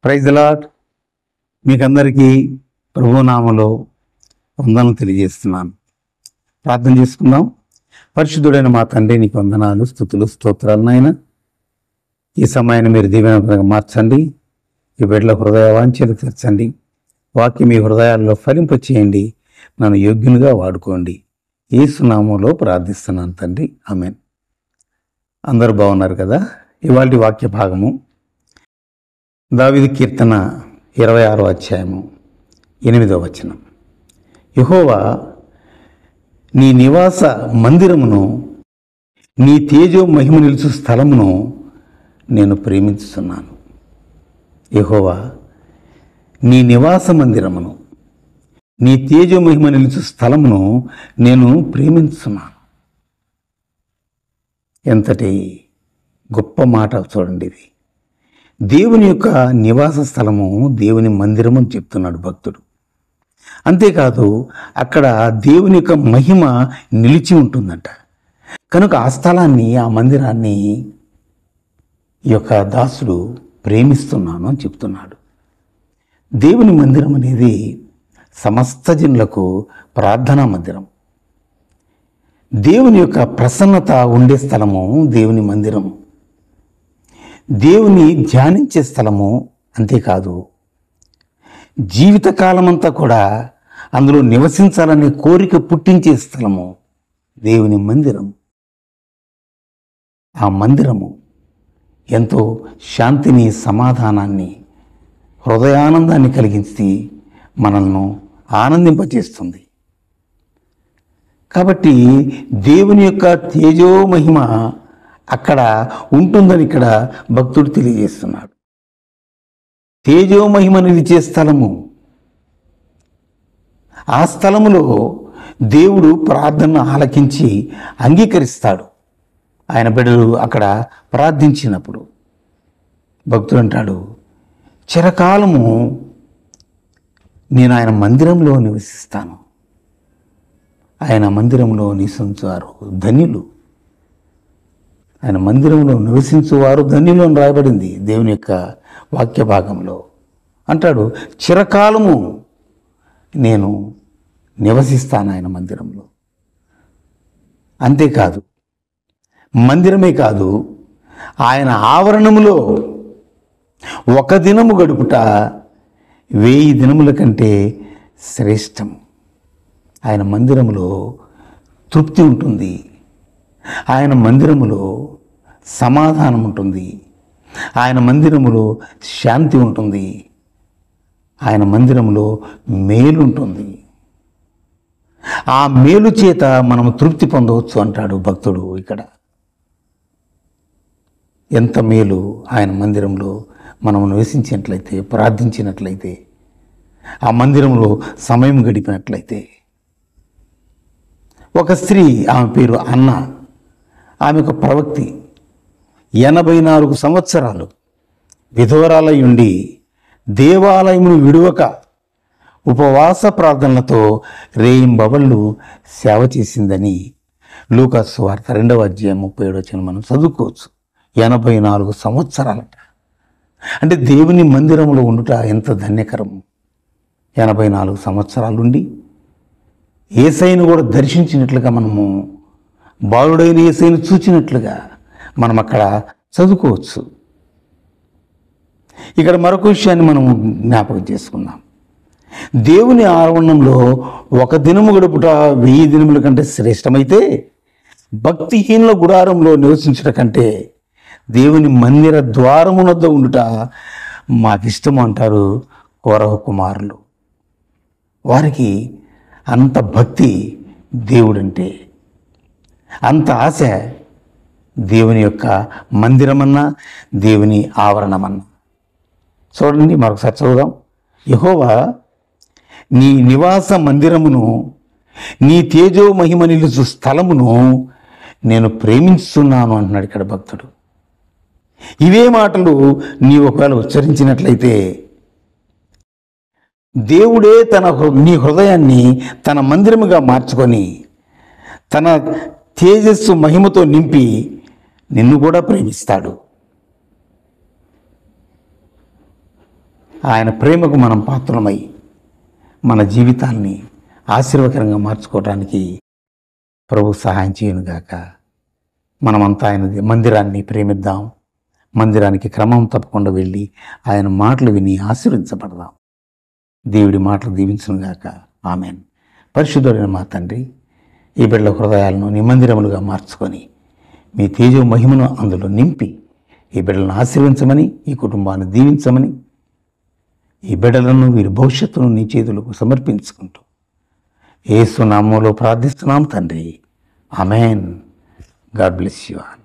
Praise the lord. మీకందరికీ ప్రభునామములో వందనాలు తెలియజేస్తున్నాను. ప్రార్థన చేసుకుందాం. పరిశుద్ధుడైన మా తండ్రి, నీకు వందనాలు, స్తుతులు, స్తోత్రాలు నాయన. ఈ సమయాన్ని మీరు దీవెనగా మార్చండి. ఈ బిడ్డల హృదయ వాంఛలు తీర్చండి. వాక్యం మీ హృదయాల్లో ఫలింప చేయండి. నన్ను యోగ్యునిగా వాడుకోండి. యేసు నామములో ప్రార్థిస్తున్నాను తండ్రి, ఆమేన్. అందరూ బాగున్నారు కదా? ఇవాల్టి వాక్య భాగము దావీదు కీర్తన 26వ అధ్యాయము 8వ వచనం. యెహోవా, నీ నివాస మందిరమును, నీ తేజో మహిమ నిలుచు స్థలమును నేను ప్రేమిస్తున్నాను. యెహోవా, నీ నివాస మందిరమును, నీ తేజో మహిమ నిలుచు స్థలమును నేను ప్రేమిస్తున్నాను. ఎంతటి గొప్ప మాట చూడండి. ఇది దేవుని యొక్క నివాస స్థలము, దేవుని మందిరము అని చెప్తున్నాడు భక్తుడు. అంతేకాదు, అక్కడ దేవుని యొక్క మహిమ నిలిచి ఉంటుందంట. కనుక ఆ స్థలాన్ని, ఆ మందిరాన్ని ఈ యొక్క దాసుడు ప్రేమిస్తున్నాను అని చెప్తున్నాడు. దేవుని మందిరం అనేది సమస్త జనులకు ప్రార్థనా మందిరం. దేవుని యొక్క ప్రసన్నత ఉండే స్థలము దేవుని మందిరము. దేవుని ధ్యానించే స్థలము. అంతేకాదు, జీవితకాలమంతా కూడా అందులో నివసించాలనే కోరిక పుట్టించే స్థలము దేవుని మందిరం. ఆ మందిరము ఎంతో శాంతిని, సమాధానాన్ని, హృదయానందాన్ని కలిగించి మనల్ని ఆనందింపచేస్తుంది. కాబట్టి దేవుని యొక్క తేజో మహిమ అక్కడ ఉంటుందని ఇక్కడ భక్తుడు తెలియజేస్తున్నాడు. తేజో మహిమ నిలిచే స్థలము. ఆ స్థలములో దేవుడు ప్రార్థనను ఆలకించి అంగీకరిస్తాడు. ఆయన బిడ్డలు అక్కడ ప్రార్థించినప్పుడు భక్తుడు అంటాడు, చిరకాలము నేను ఆయన మందిరంలో నివసిస్తాను. ఆయన మందిరంలో నివసించువారు ధన్యులు. ఆయన మందిరంలో నివసించువారు ధన్యులు అని రాయబడింది దేవుని యొక్క వాక్య భాగంలో. అంటాడు, చిరకాలము నేను నివసిస్తాను ఆయన మందిరంలో. అంతేకాదు, మందిరమే కాదు, ఆయన ఆవరణములో ఒక దినము గడుపుట 1000 దినముల కంటే శ్రేష్టం. ఆయన మందిరములో తృప్తి ఉంటుంది. ఆయన మందిరములో సమాధానం ఉంటుంది. ఆయన మందిరములో శాంతి ఉంటుంది. ఆయన మందిరములో మేలు ఉంటుంది. ఆ మేలు చేత మనం తృప్తి పొందవచ్చు అంటాడు భక్తుడు ఇక్కడ. ఎంత మేలు ఆయన మందిరంలో మనం నివసించినట్లయితే, ప్రార్థించినట్లయితే, ఆ మందిరంలో సమయం గడిపినట్లయితే. ఒక స్త్రీ, ఆమె పేరు అన్న, ఆమె ఒక ప్రవక్తి, 84 సంవత్సరాలు విధవరాలై ఉండి దేవాలయమును విడువక ఉపవాస ప్రార్థనలతో రేయింబవళ్ళు సేవ చేసిందని లూకా సువార్త 2వ అధ్యాయం 37వ వచనం మనం చదువుకోవచ్చు. 84 సంవత్సరాలట. అంటే దేవుని మందిరంలో ఉండుట ఎంత ధన్యకరం. 84 సంవత్సరాలుండి యేసయ్యను కూడా దర్శించినట్లుగా, మనము బాలుడైన యేసయ్యను చూచినట్లుగా మనం అక్కడ చదువుకోవచ్చు. ఇక్కడ మరొక విషయాన్ని మనం జ్ఞాపకం చేసుకుందాం. దేవుని ఆవరణంలో ఒక దినము గడుపుట 1000 దినముల కంటే శ్రేష్టమైతే, భక్తిహీనుల గుడారంలో నివసించుట కంటే దేవుని మందిర ద్వారమునొద్ద ఉండుట మాకిష్టము అంటారు కోరహ కుమారులు. వారికి అంత భక్తి దేవుడంటే, అంత ఆశ దేవుని యొక్క మందిరమన్నా, దేవుని ఆవరణమన్నా. చూడండి, మరొకసారి చదువుదాం. యెహోవా, నీ నివాస మందిరమును, నీ తేజో మహిమ నిలుచు స్థలమును నేను ప్రేమిస్తున్నాను అంటున్నాడు ఇక్కడ భక్తుడు. ఇవే మాటలు నీ ఒకవేళ ఉచ్చరించినట్లయితే, దేవుడే నీ హృదయాన్ని తన మందిరముగా మార్చుకొని తన తేజస్సు మహిమతో నింపి నిన్ను కూడా ప్రేమిస్తాడు. ఆయన ప్రేమకు మనం పాత్రమై మన జీవితాన్ని ఆశీర్వకరంగా మార్చుకోవడానికి ప్రభు సహాయం చేయనుగాక. మనమంతా ఆయన మందిరాన్ని ప్రేమిద్దాం. మందిరానికి క్రమం తప్పకుండా వెళ్ళి ఆయన మాటలు విని ఆశీర్వదించబడదాం. దేవుడి మాటలు దీవించునుగాక. ఆమెన్. పరిశుద్ధుడైన మా తండ్రి, ఈ బిడ్డల హృదయాలను నీ మందిరములుగా మార్చుకొని మీ తేజో మహిమను అందులో నింపి ఈ బిడ్డలను ఆశీర్వించమని, ఈ కుటుంబాన్ని దీవించమని, ఈ బిడ్డలను వీరి భవిష్యత్తును నీ చేతులకు సమర్పించుకుంటూ యేసు నామములో ప్రార్థిస్తున్నాం తండ్రి. Amen. God bless you all.